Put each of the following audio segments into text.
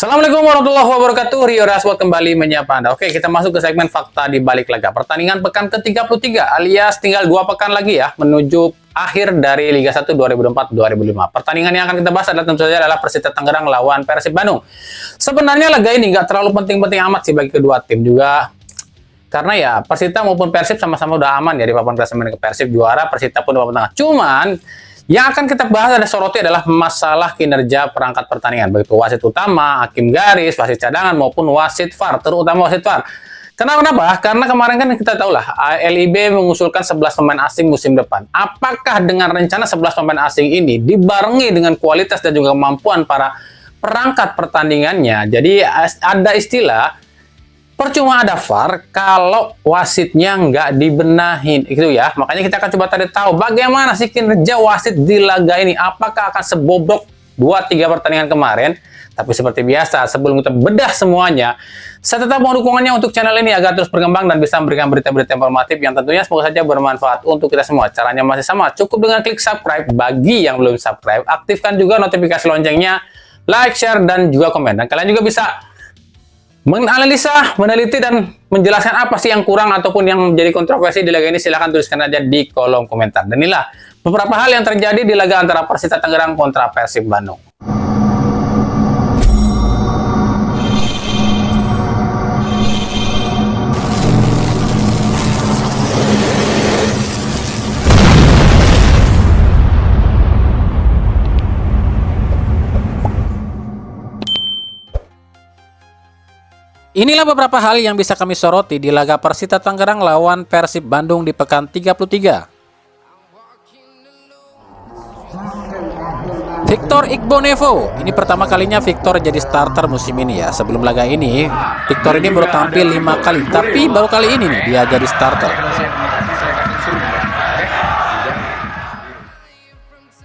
Assalamualaikum warahmatullahi wabarakatuh. Rio Raswat kembali menyapa Anda. Oke, kita masuk ke segmen fakta di balik laga. Pertandingan pekan ke-33 alias tinggal 2 pekan lagi ya menuju akhir dari Liga 1 2024-2025. Pertandingan yang akan kita bahas adalah tentu saja adalah Persita Tangerang lawan Persib Bandung. Sebenarnya laga ini nggak terlalu penting-penting amat sih bagi kedua tim juga. Karena ya Persita maupun Persib sama-sama udah aman ya di papan klasemen, ke Persib juara, Persita pun di papan tengah. Cuman yang akan kita bahas ada soroti adalah masalah kinerja perangkat pertandingan, begitu wasit utama, hakim garis, wasit cadangan maupun wasit VAR, terutama wasit VAR. Kenapa? Karena kemarin kan kita tahu lah, LIB mengusulkan 11 pemain asing musim depan. Apakah dengan rencana 11 pemain asing ini dibarengi dengan kualitas dan juga kemampuan para perangkat pertandingannya? Jadi ada istilah percuma ada VAR kalau wasitnya nggak dibenahin, itu ya. Makanya kita akan coba cari tahu bagaimana sih kinerja wasit di laga ini. Apakah akan sebobrok 2-3 pertandingan kemarin? Tapi seperti biasa, sebelum kita bedah semuanya, saya tetap mohon dukungannya untuk channel ini agar terus berkembang dan bisa memberikan berita-berita informatif yang tentunya semoga saja bermanfaat untuk kita semua. Caranya masih sama, cukup dengan klik subscribe. Bagi yang belum subscribe, aktifkan juga notifikasi loncengnya, like, share, dan juga komen. Dan kalian juga bisa menganalisa, meneliti, dan menjelaskan apa sih yang kurang ataupun yang menjadi kontroversi di laga ini. Silahkan tuliskan aja di kolom komentar. Dan inilah beberapa hal yang terjadi di laga antara Persita Tangerang kontra Persib Bandung. Inilah beberapa hal yang bisa kami soroti di laga Persita Tangerang lawan Persib Bandung di pekan 33. Victor Igbonevo, ini pertama kalinya Victor jadi starter musim ini ya. Sebelum laga ini, Victor ini baru tampil 5 kali, tapi baru kali ini nih dia jadi starter.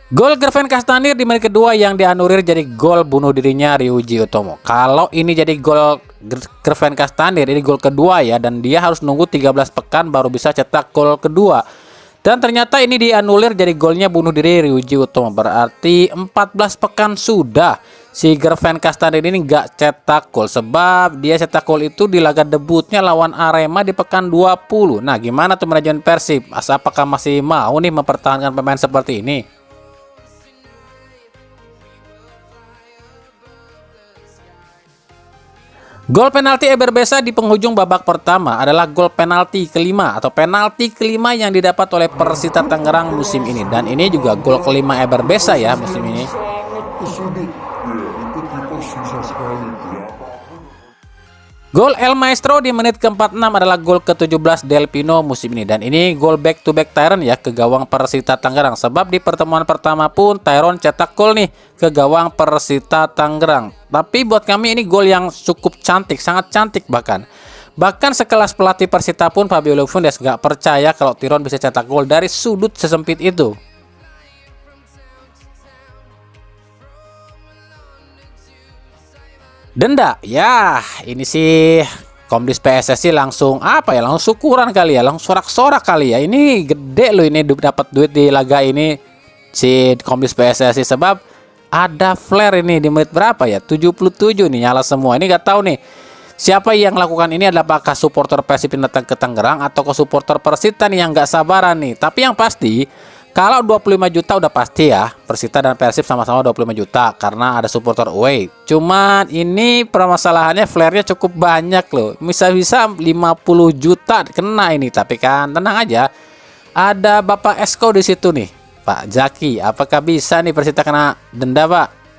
Gol Gerven Kastanir di menit kedua yang dianulir jadi gol bunuh dirinya Ryuji Utomo. Kalau ini jadi gol Gerven Kastanir, ini gol kedua ya, dan dia harus nunggu 13 pekan baru bisa cetak gol kedua. Dan ternyata ini dianulir jadi golnya bunuh diri Ryuji Utomo. Berarti 14 pekan sudah si Gerven Kastanir ini nggak cetak gol. Sebab dia cetak gol itu di laga debutnya lawan Arema di pekan 20. Nah, gimana tuh manajemen Persib? Apakah masih mau nih mempertahankan pemain seperti ini? Gol penalti Eber Besa di penghujung babak pertama adalah gol penalti kelima atau penalti kelima yang didapat oleh Persita Tangerang musim ini, dan ini juga gol kelima Eber Besa ya musim ini. Gol El Maestro di menit ke-46 adalah gol ke-17 Del Pino musim ini, dan ini gol back to back Tyron ya ke gawang Persita Tangerang, sebab di pertemuan pertama pun Tyron cetak gol nih ke gawang Persita Tangerang. Tapi buat kami ini gol yang cukup cantik, sangat cantik bahkan. Bahkan sekelas pelatih Persita pun Fabio Lefundes gak percaya kalau Tyron bisa cetak gol dari sudut sesempit itu. Denda, ya ini sih Komdis PSSI langsung apa ya, langsung syukuran kali ya, langsung sorak-sorak kali ya. Ini gede loh ini dapat duit di laga ini si Komdis PSSI, sebab ada flare ini di menit berapa ya, 77 nih, nyala semua. Ini gak tahu nih siapa yang lakukan ini, adalah apakah supporter Persib yang datang ke Tangerang atau ke supporter Persita nih yang gak sabaran nih. Tapi yang pasti kalau 25 juta udah pasti ya, Persita dan Persib sama-sama 25 juta karena ada supporter away. Cuman ini permasalahannya flare-nya cukup banyak loh. Bisa-bisa 50 juta kena ini, tapi kan tenang aja. Ada Bapak Esko di situ nih, Pak Jaki. Apakah bisa nih Persita kena denda, Pak?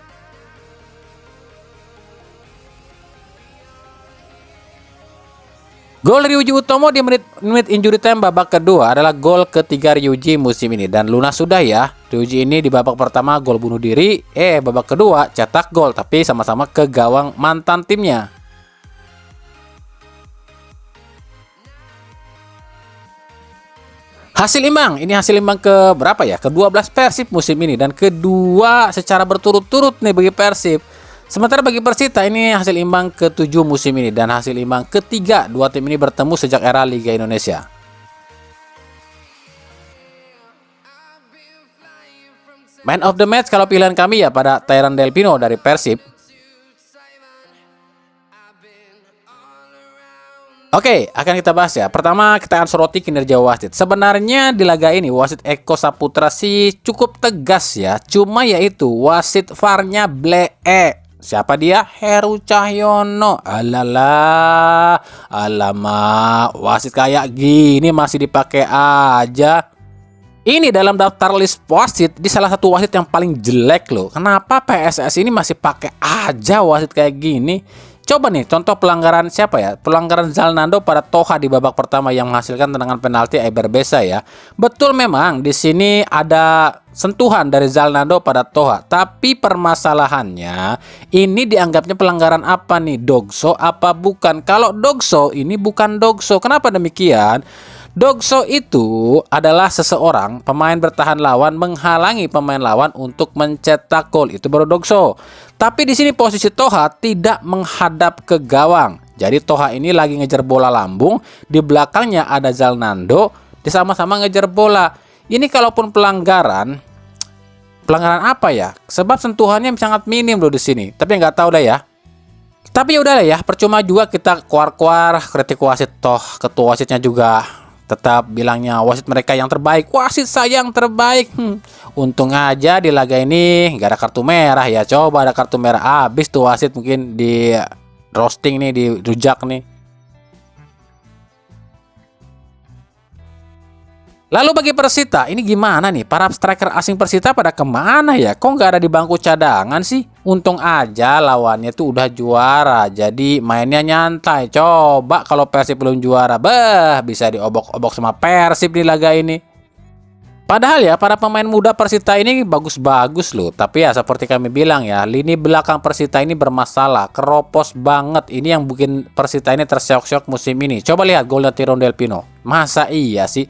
Gol Ryuji Utomo di menit injury time babak kedua adalah gol ketiga Ryuji musim ini, dan lunas sudah ya. Ryuji ini di babak pertama gol bunuh diri, babak kedua cetak gol tapi sama-sama ke gawang mantan timnya. Hasil imbang, ini hasil imbang ke berapa ya? Ke-12 Persib musim ini, dan kedua secara berturut-turut nih bagi Persib. Sementara bagi Persita ini hasil imbang ke-7 musim ini dan hasil imbang ketiga dua tim ini bertemu sejak era Liga Indonesia. Man of the match kalau pilihan kami ya pada Tyron Del Pino dari Persib. Oke, akan kita bahas ya. Pertama, kita akan soroti kinerja wasit. Sebenarnya di laga ini wasit Eko Saputra sih cukup tegas ya. Cuma yaitu wasit VAR-nya blee. Siapa dia? Heru Cahyono. Alalah, alamak, wasit kayak gini masih dipakai aja. Ini dalam daftar list wasit di salah satu wasit yang paling jelek loh. Kenapa PSSI ini masih pakai aja wasit kayak gini? Coba nih contoh pelanggaran siapa ya? Pelanggaran Zalnando pada Toha di babak pertama yang menghasilkan tendangan penalti Eber Besa ya. Betul memang di sini ada sentuhan dari Zalnando pada Toha, tapi permasalahannya ini dianggapnya pelanggaran apa nih? Dogso apa bukan? Kalau Dogso ini bukan Dogso. Kenapa demikian? Dogso itu adalah seseorang pemain bertahan lawan menghalangi pemain lawan untuk mencetak gol. Itu baru Dogso. Tapi di sini posisi Toha tidak menghadap ke gawang. Jadi Toha ini lagi ngejar bola lambung, di belakangnya ada Zalnando, dia sama-sama ngejar bola. Ini kalaupun pelanggaran apa ya? Sebab sentuhannya sangat minim loh di sini. Tapi nggak tahu dah ya. Tapi ya udahlah ya, percuma juga kita kuar-kuar kritik wasit, toh ketua wasitnya juga tetap bilangnya wasit mereka yang terbaik. Wasit saya yang terbaik. Untung aja di laga ini nggak ada kartu merah ya. Coba ada kartu merah, habis tuh wasit mungkin di roasting nih, di rujak nih. Lalu bagi Persita, ini gimana nih? Para striker asing Persita pada kemana ya? Kok nggak ada di bangku cadangan sih? Untung aja lawannya tuh udah juara, jadi mainnya nyantai. Coba kalau Persib belum juara, bisa diobok-obok sama Persib di laga ini. Padahal ya, para pemain muda Persita ini bagus-bagus loh. Tapi ya seperti kami bilang ya, lini belakang Persita ini bermasalah, keropos banget. Ini yang bikin Persita ini tersyok-syok musim ini. Coba lihat golnya Tyrone Del Pino. Masa iya sih?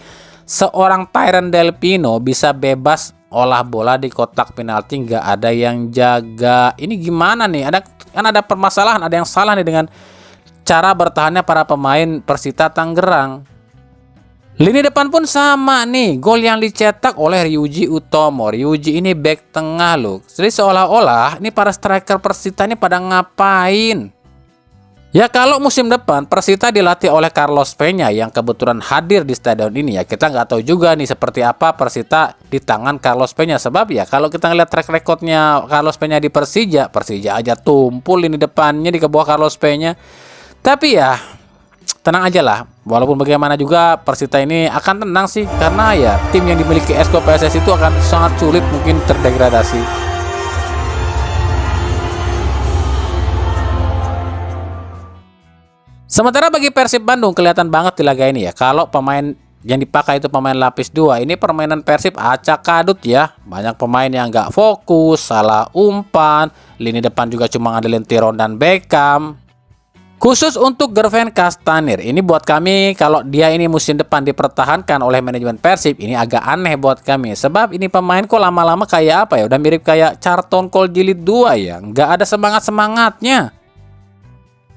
Seorang Tyrone Del Pino bisa bebas olah bola di kotak penalti, nggak ada yang jaga. Ini gimana nih? Ada permasalahan, ada yang salah nih dengan cara bertahannya para pemain Persita Tangerang. Lini depan pun sama nih. Gol yang dicetak oleh Ryuji Utomo. Ryuji ini back tengah loh. Jadi seolah-olah ini para striker Persita ini pada ngapain? Ya kalau musim depan Persita dilatih oleh Carlos Peña yang kebetulan hadir di stadion ini ya, kita nggak tahu juga nih seperti apa Persita di tangan Carlos Peña. Sebab ya kalau kita ngeliat track recordnya Carlos Peña di Persija aja tumpul ini depannya di bawah Carlos Peña. Tapi ya tenang aja lah, walaupun bagaimana juga Persita ini akan tenang sih, karena ya tim yang dimiliki Esko PSSI itu akan sangat sulit mungkin terdegradasi. Sementara bagi Persib Bandung kelihatan banget di laga ini ya, kalau pemain yang dipakai itu pemain lapis 2. Ini permainan Persib acak kadut ya. Banyak pemain yang nggak fokus, salah umpan, lini depan juga cuma ngandelin Tyrone dan Beckham. Khusus untuk Gervin Kastanir, ini buat kami kalau dia ini musim depan dipertahankan oleh manajemen Persib, ini agak aneh buat kami. Sebab ini pemain kok lama-lama kayak apa ya, udah mirip kayak Carlton Cole jilid 2 ya, nggak ada semangat-semangatnya.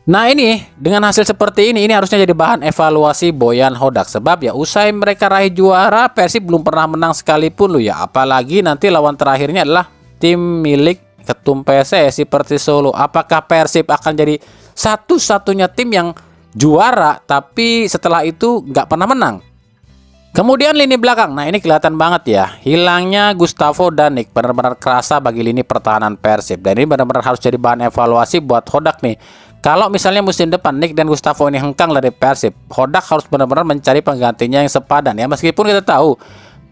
Nah ini dengan hasil seperti ini harusnya jadi bahan evaluasi Boyan Hodak. Sebab ya usai mereka raih juara, Persib belum pernah menang sekalipun loh ya. Apalagi nanti lawan terakhirnya adalah tim milik ketum PSSI Persis Solo. Apakah Persib akan jadi satu-satunya tim yang juara tapi setelah itu nggak pernah menang? Kemudian lini belakang, nah ini kelihatan banget ya, hilangnya Gustavo Danik benar-benar kerasa bagi lini pertahanan Persib. Dan ini benar-benar harus jadi bahan evaluasi buat Hodak nih. Kalau misalnya musim depan Nick dan Gustavo ini hengkang dari Persib, Hodak harus benar-benar mencari penggantinya yang sepadan ya. Meskipun kita tahu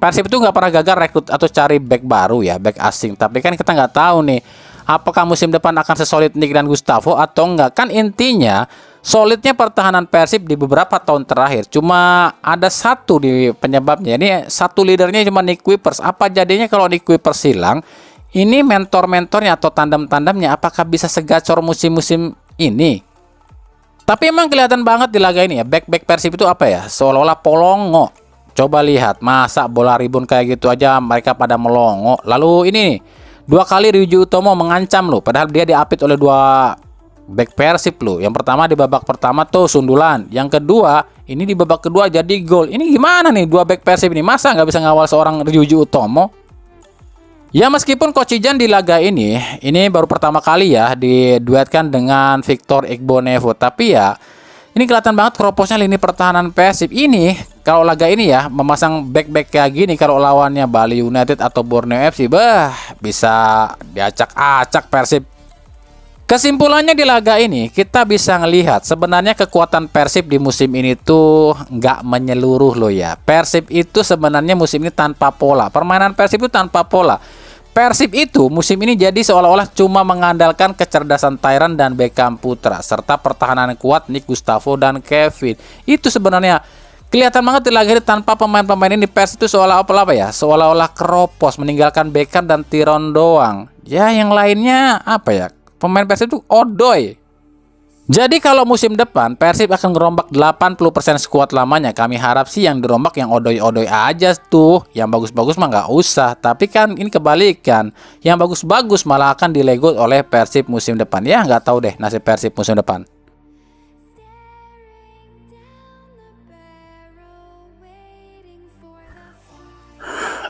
Persib itu nggak pernah gagal rekrut atau cari back baru ya, back asing. Tapi kan kita nggak tahu nih, apakah musim depan akan sesolid Nick dan Gustavo atau enggak. Kan intinya solidnya pertahanan Persib di beberapa tahun terakhir cuma ada satu di penyebabnya. Ini satu leadernya cuma Nick Kuipers. Apa jadinya kalau Nick Kuipers hilang? Ini mentor-mentornya atau tandem-tandemnya apakah bisa segacor musim-musim ini? Tapi emang kelihatan banget di laga ini ya, back Persib itu apa ya, seolah-olah polongo. Coba lihat, masa bola ribun kayak gitu aja mereka pada melongo. Lalu ini 2 kali Ryuji Utomo mengancam loh, padahal dia diapit oleh 2 back Persib loh. Yang pertama di babak pertama tuh sundulan, yang kedua ini di babak kedua jadi gol. Ini gimana nih 2 back Persib ini, masa nggak bisa ngawal seorang Ryuji Utomo? Ya meskipun Coach Ijan di laga ini baru pertama kali ya diduetkan dengan Victor Igbonevo, tapi ya Ini kelihatan banget Kroposnya lini pertahanan Persib ini. Kalau laga ini ya memasang back-back kayak gini, kalau lawannya Bali United atau Borneo FC, bisa diacak-acak Persib. Kesimpulannya di laga ini kita bisa ngelihat sebenarnya kekuatan Persib di musim ini tuh nggak menyeluruh loh ya. Persib itu sebenarnya musim ini tanpa pola. Permainan Persib itu tanpa pola. Persib itu musim ini jadi seolah-olah cuma mengandalkan kecerdasan Tyran dan Beckham Putra serta pertahanan kuat Nick Gustavo dan Kevin. Itu sebenarnya kelihatan banget di laga ini tanpa pemain-pemain ini Persib itu seolah-olah ya, seolah-olah keropos meninggalkan Beckham dan Tyron doang. Ya yang lainnya apa ya? Pemain Persib itu odoy. Jadi kalau musim depan Persib akan ngerombak 80% skuad lamanya. Kami harap sih yang dirombak yang odoy-odoy aja tuh. Yang bagus-bagus mah nggak usah. Tapi kan ini kebalikan. Yang bagus-bagus malah akan dilego oleh Persib musim depan. Ya nggak tahu deh nasib Persib musim depan.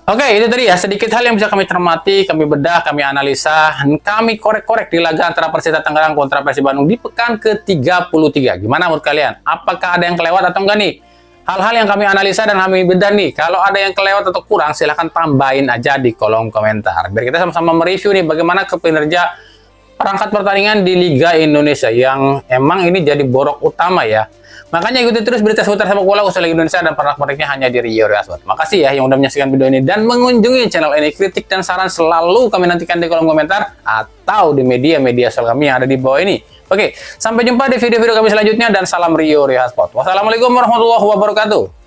Oke, itu tadi ya sedikit hal yang bisa kami cermati, kami bedah, kami analisa, kami korek-korek di laga antara Persita Tangerang kontra Persib Bandung di pekan ke-33. Gimana menurut kalian? Apakah ada yang kelewat atau enggak nih? Hal-hal yang kami analisa dan kami bedah nih. Kalau ada yang kelewat atau kurang, silahkan tambahin aja di kolom komentar. Biar kita sama-sama mereview nih bagaimana kinerja perangkat pertandingan di Liga Indonesia yang emang ini jadi borok utama ya. Makanya ikuti terus berita seputar sepak bola usaha Liga Indonesia dan pernak-perniknya hanya di Rio Reaswat. Makasih ya yang udah menyaksikan video ini dan mengunjungi channel ini. Kritik dan saran selalu kami nantikan di kolom komentar atau di media-media sosial kami yang ada di bawah ini. Oke, sampai jumpa di video-video kami selanjutnya dan salam Rio Reaswat. Wassalamualaikum warahmatullahi wabarakatuh.